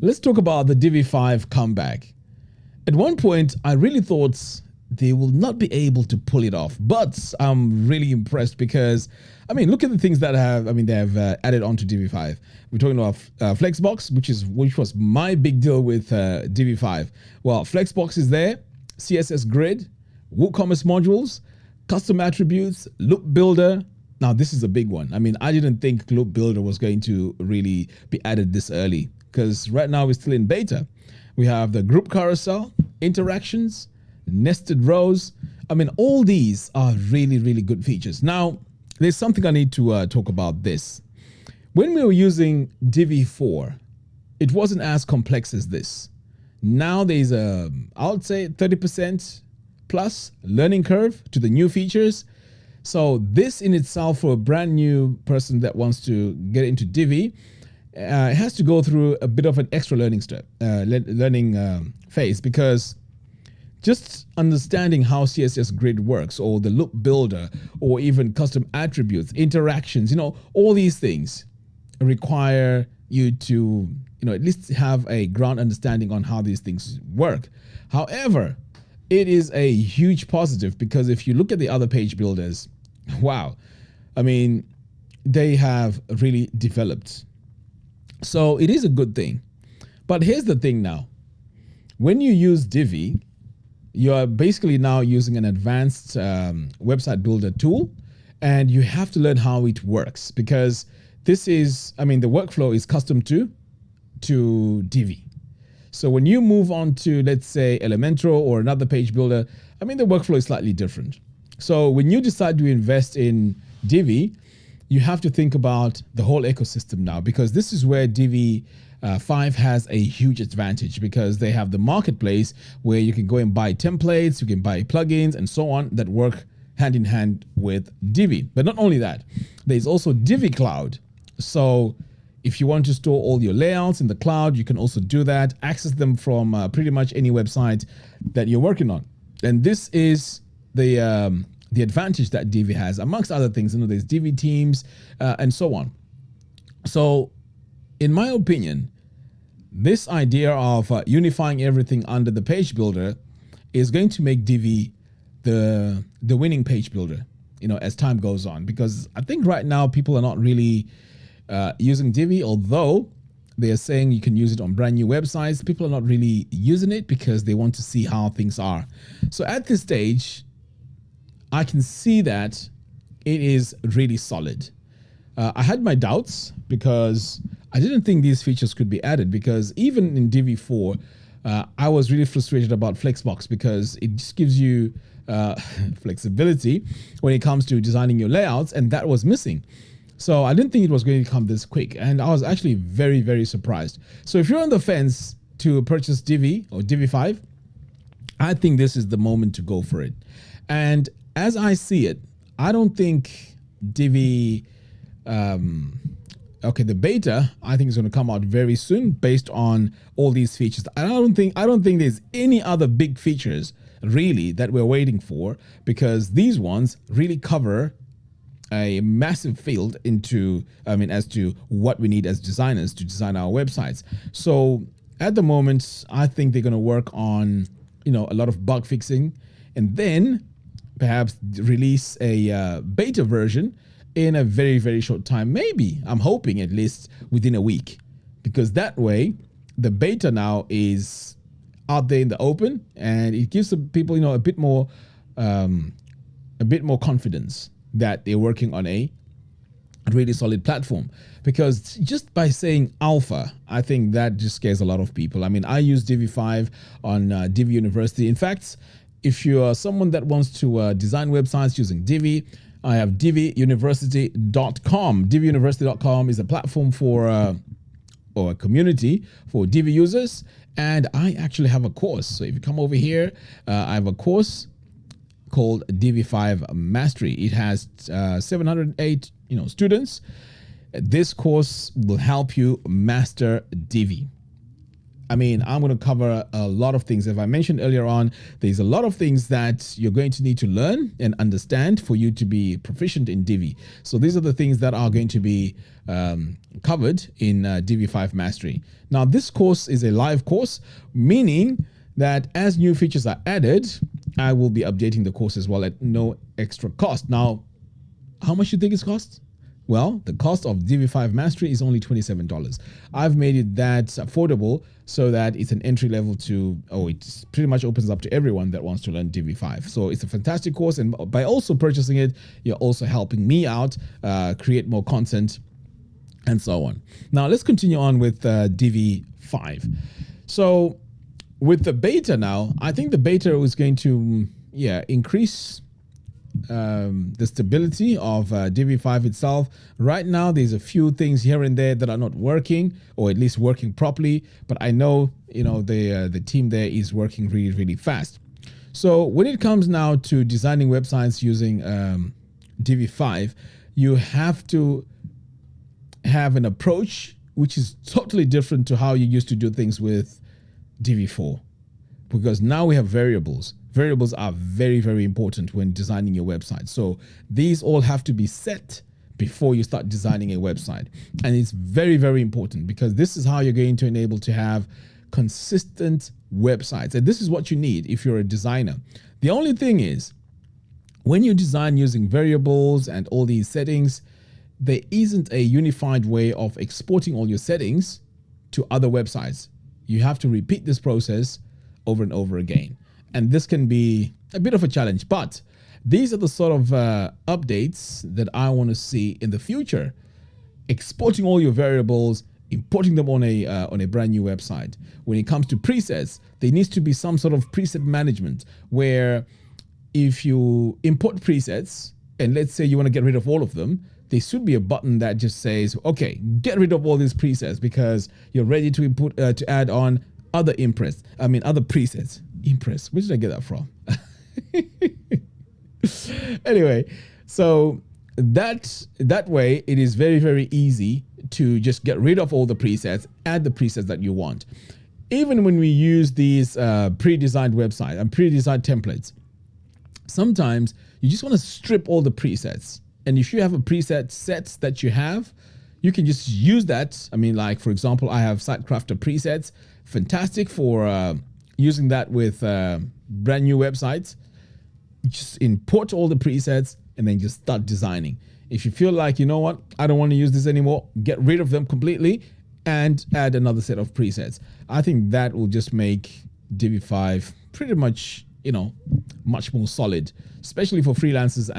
Let's talk about the Divi 5 comeback. At one point, I really thought they will not be able to pull it off, but I'm really impressed because, I mean, look at the things that they have added on to Divi 5. We're talking about Flexbox, which was my big deal with Divi 5. Well, Flexbox is there, CSS Grid, WooCommerce modules, custom attributes, loop builder. Now, this is a big one. I mean, I didn't think loop builder was going to really be added this early because right now we're still in beta. We have the group carousel, interactions, nested rows. I mean, all these are really, really good features. Now, there's something I need to talk about this. When we were using Divi 4, it wasn't as complex as this. Now there's I would say 30% plus learning curve to the new features. So this in itself, for a brand new person that wants to get into Divi, it has to go through a bit of an extra learning phase, because just understanding how CSS Grid works, or the loop builder, or even custom attributes, interactions, all these things require you to, at least have a ground understanding on how these things work. However, it is a huge positive, because if you look at the other page builders, wow, I mean, they have really developed. So it is a good thing. But here's the thing now. When you use Divi, you are basically now using an advanced website builder tool, and you have to learn how it works, because this is, the workflow is custom to Divi. So when you move on to, let's say, Elementor or another page builder, the workflow is slightly different. So when you decide to invest in Divi, you have to think about the whole ecosystem now, because this is where Divi 5 has a huge advantage, because they have the marketplace where you can go and buy templates, you can buy plugins and so on that work hand in hand with Divi. But not only that, there's also Divi Cloud. So if you want to store all your layouts in the cloud, you can also do that, access them from pretty much any website that you're working on. And this is the advantage that Divi has, amongst other things. There's Divi teams and so on. So in my opinion, this idea of unifying everything under the page builder is going to make Divi the winning page builder, as time goes on, because I think right now people are not really using Divi, although they are saying you can use it on brand new websites. People are not really using it because they want to see how things are. So at this stage, I can see that it is really solid. I had my doubts because I didn't think these features could be added, because even in Divi 4, I was really frustrated about Flexbox, because it just gives you flexibility when it comes to designing your layouts, and that was missing. So I didn't think it was going to come this quick, and I was actually very, very surprised. So if you're on the fence to purchase Divi or Divi 5, I think this is the moment to go for it. And as I see it, I don't think Divi, the beta, I think is going to come out very soon based on all these features. I don't think there's any other big features really that we're waiting for, because these ones really cover a massive field into, as to what we need as designers to design our websites. So at the moment, I think they're going to work on, a lot of bug fixing, and then perhaps release a beta version in a very, very short time. Maybe, I'm hoping at least within a week, because that way the beta now is out there in the open, and it gives the people, a bit more confidence that they're working on a really solid platform. Because just by saying alpha, I think that just scares a lot of people. I use Divi 5 on Divi University. In fact, if you are someone that wants to design websites using Divi, I have diviuniversity.com. Diviuniversity.com is a platform for or a community for Divi users, and I actually have a course. So if you come over here, I have a course called Divi 5 Mastery. It has 708 students. This course will help you master Divi. I mean, I'm going to cover a lot of things. As I mentioned earlier on, there's a lot of things that you're going to need to learn and understand for you to be proficient in Divi. So these are the things that are going to be covered in Divi 5 Mastery. Now, this course is a live course, meaning that as new features are added, I will be updating the course as well at no extra cost. Now, how much do you think it costs? Well, the cost of Divi 5 Mastery is only $27. I've made it that affordable so that it's an entry level to, it pretty much opens up to everyone that wants to learn Divi 5. So it's a fantastic course. And by also purchasing it, you're also helping me out, create more content and so on. Now let's continue on with Divi 5. So with the beta now, I think the beta is going to, increase the stability of Divi 5 itself. Right now, there's a few things here and there that are not working, or at least working properly. But I know, the team there is working really, really fast. So when it comes now to designing websites using Divi 5, you have to have an approach which is totally different to how you used to do things with Divi 4, because now we have variables. Variables are very, very important when designing your website. So these all have to be set before you start designing a website. And it's very, very important because this is how you're going to enable to have consistent websites. And this is what you need if you're a designer. The only thing is, when you design using variables and all these settings, there isn't a unified way of exporting all your settings to other websites. You have to repeat this process over and over again. And this can be a bit of a challenge, but these are the sort of updates that I want to see in the future. Exporting all your variables, importing them on a brand new website. When it comes to presets, there needs to be some sort of preset management where if you import presets, and let's say you want to get rid of all of them, there should be a button that just says, okay, get rid of all these presets because you're ready to input to add on other presets. Impress. Where did I get that from? Anyway, so that way it is very, very easy to just get rid of all the presets, add the presets that you want. Even when we use these pre-designed websites and pre-designed templates, sometimes you just want to strip all the presets. And if you have a preset sets that you have, you can just use that. I mean, like, for example, I have SiteKrafter presets. Fantastic for using that with brand new websites. Just import all the presets and then just start designing. If you feel like, you know what, I don't want to use this anymore, get rid of them completely and add another set of presets. I think that will just make Divi 5 pretty much, much more solid, especially for freelancers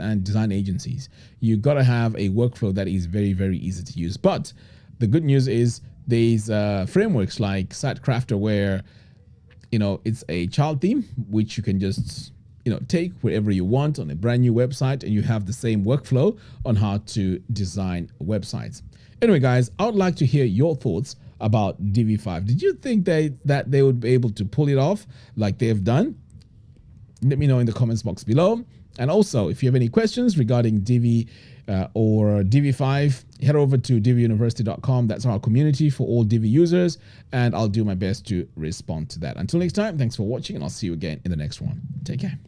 and design agencies. You got to have a workflow that is very, very easy to use. But the good news is there's frameworks like SiteKrafter where, it's a child theme, which you can just, take wherever you want on a brand new website, and you have the same workflow on how to design websites. Anyway, guys, I would like to hear your thoughts about Divi 5. Did you think that they would be able to pull it off like they've done? Let me know in the comments box below. And also, if you have any questions regarding Divi or Divi 5, head over to diviuniversity.com. That's our community for all Divi users, and I'll do my best to respond to that. Until next time, thanks for watching, and I'll see you again in the next one. Take care.